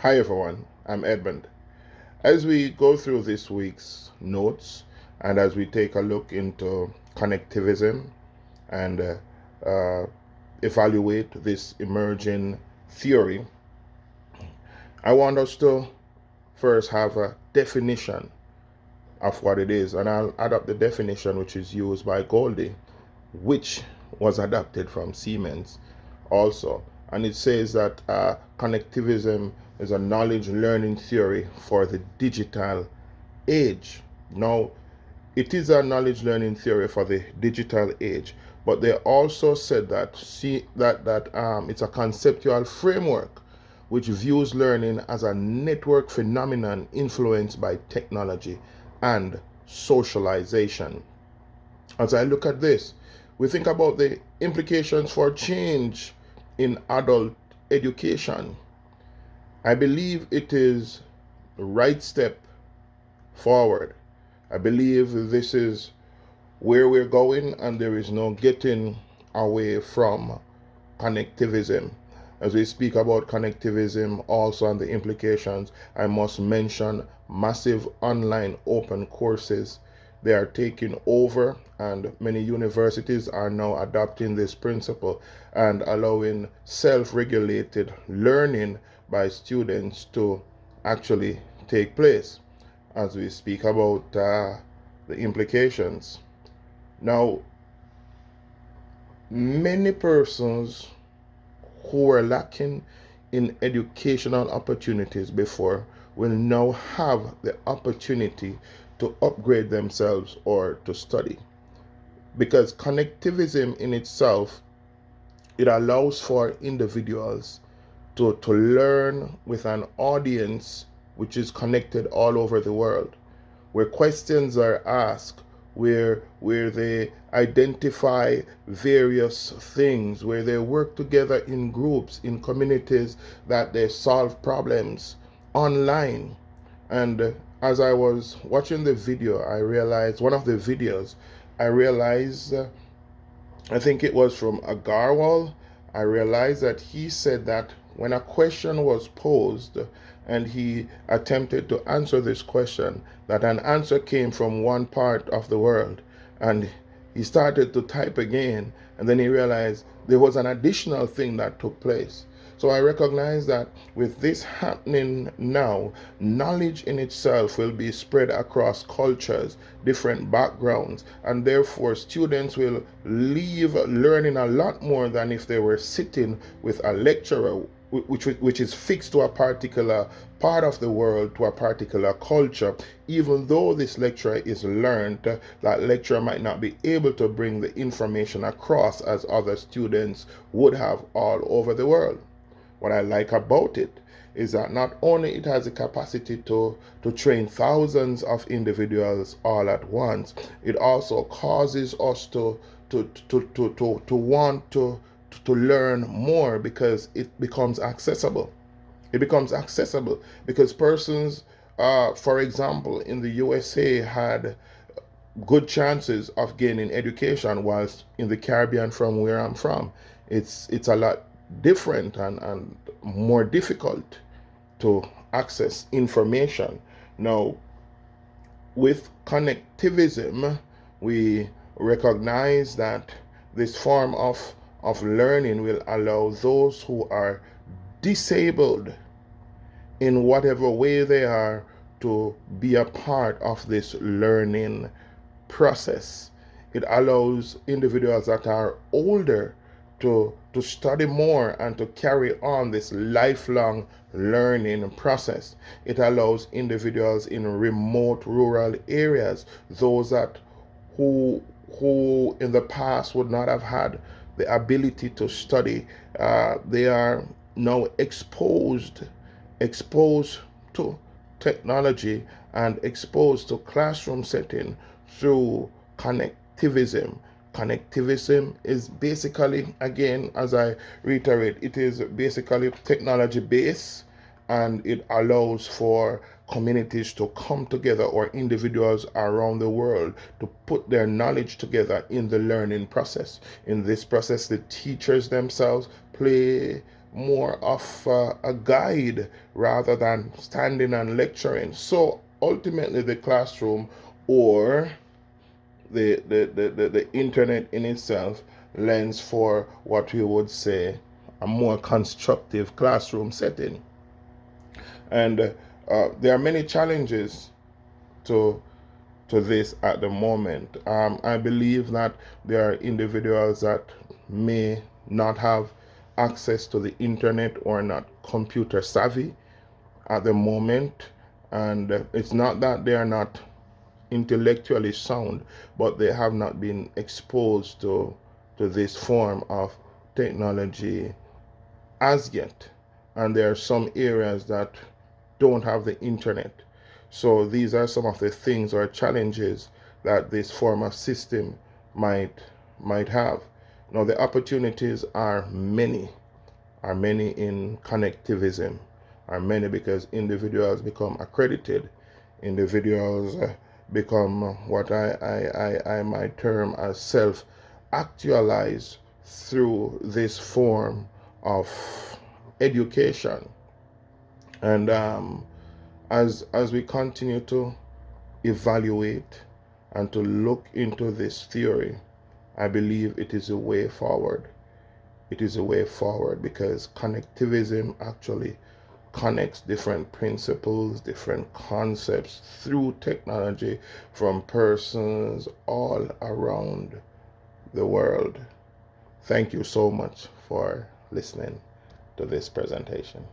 Hi everyone, I'm Edmund. As we go through this week's notes and as we take a look into connectivism and uh, evaluate this emerging theory, I want us to first have a definition of what it is, and I'll add up the definition which is used by Goldie, which was adapted from Siemens also. And it says that connectivism is a knowledge learning theory for the digital age. Now, it is a knowledge learning theory for the digital age, but they also said that it's a conceptual framework which views learning as a network phenomenon influenced by technology and socialization. As I look at this, we think about the implications for change in adult education. I believe it is the right step forward. I believe this is where we're going, and there is no getting away from connectivism. As we speak about connectivism also and the implications, I must mention massive online open courses. They are taking over, and many universities are now adopting this principle and allowing self regulated learning by students to actually take place as we speak about the implications. Now, many persons who were lacking in educational opportunities before will now have the opportunity to upgrade themselves or to study. Because connectivism in itself, it allows for individuals to learn with an audience which is connected all over the world, where questions are asked, where they identify various things, where they work together in groups, in communities, that they solve problems online. And as I was watching the video, I realized one of the videos, I realized I think it was from Agarwal. I realized that he said that when a question was posed and he attempted to answer this question, that an answer came from one part of the world. And he started to type again, and then he realized there was an additional thing that took place. So I recognize that with this happening now, knowledge in itself will be spread across cultures, different backgrounds, and therefore students will leave learning a lot more than if they were sitting with a lecturer which is fixed to a particular part of the world, to a particular culture. Even though this lecturer is learned, that lecturer might not be able to bring the information across as other students would have all over the world. What I like about it is that not only it has the capacity to train thousands of individuals all at once, it also causes us to want to learn more because it becomes accessible. It becomes accessible because persons, for example, in the USA had good chances of gaining education, whilst in the Caribbean, from where I'm from, it's a lot different and more difficult to access information. Now, with connectivism, we recognize that this form of learning will allow those who are disabled in whatever way they are to be a part of this learning process. It allows individuals that are older to study more and to carry on this lifelong learning process. It allows individuals in remote rural areas, those that who who in the past would not have had the ability to study, they are now exposed to technology and exposed to classroom setting through connectivism. Connectivism is basically, again, as I reiterate, it is basically technology based, and it allows for communities to come together or individuals around the world to put their knowledge together in the learning process. In this process, the teachers themselves play more of a guide rather than standing and lecturing. So ultimately, the classroom or the internet in itself lends for what we would say a more constructive classroom setting. And there are many challenges to this at the moment. I believe that there are individuals that may not have access to the internet or not computer savvy at the moment. And it's not that they are not intellectually sound, but they have not been exposed to this form of technology as yet. And there are some areas that don't have the internet. So these are some of the things or challenges that this form of system might have. Now the opportunities are many in connectivism, are many because individuals become accredited, individuals become what I might term as self actualized through this form of education. And as we continue to evaluate and to look into this theory, I believe it is a way forward. It is a way forward because connectivism actually connects different principles, different concepts through technology from persons all around the world. Thank you so much for listening to this presentation.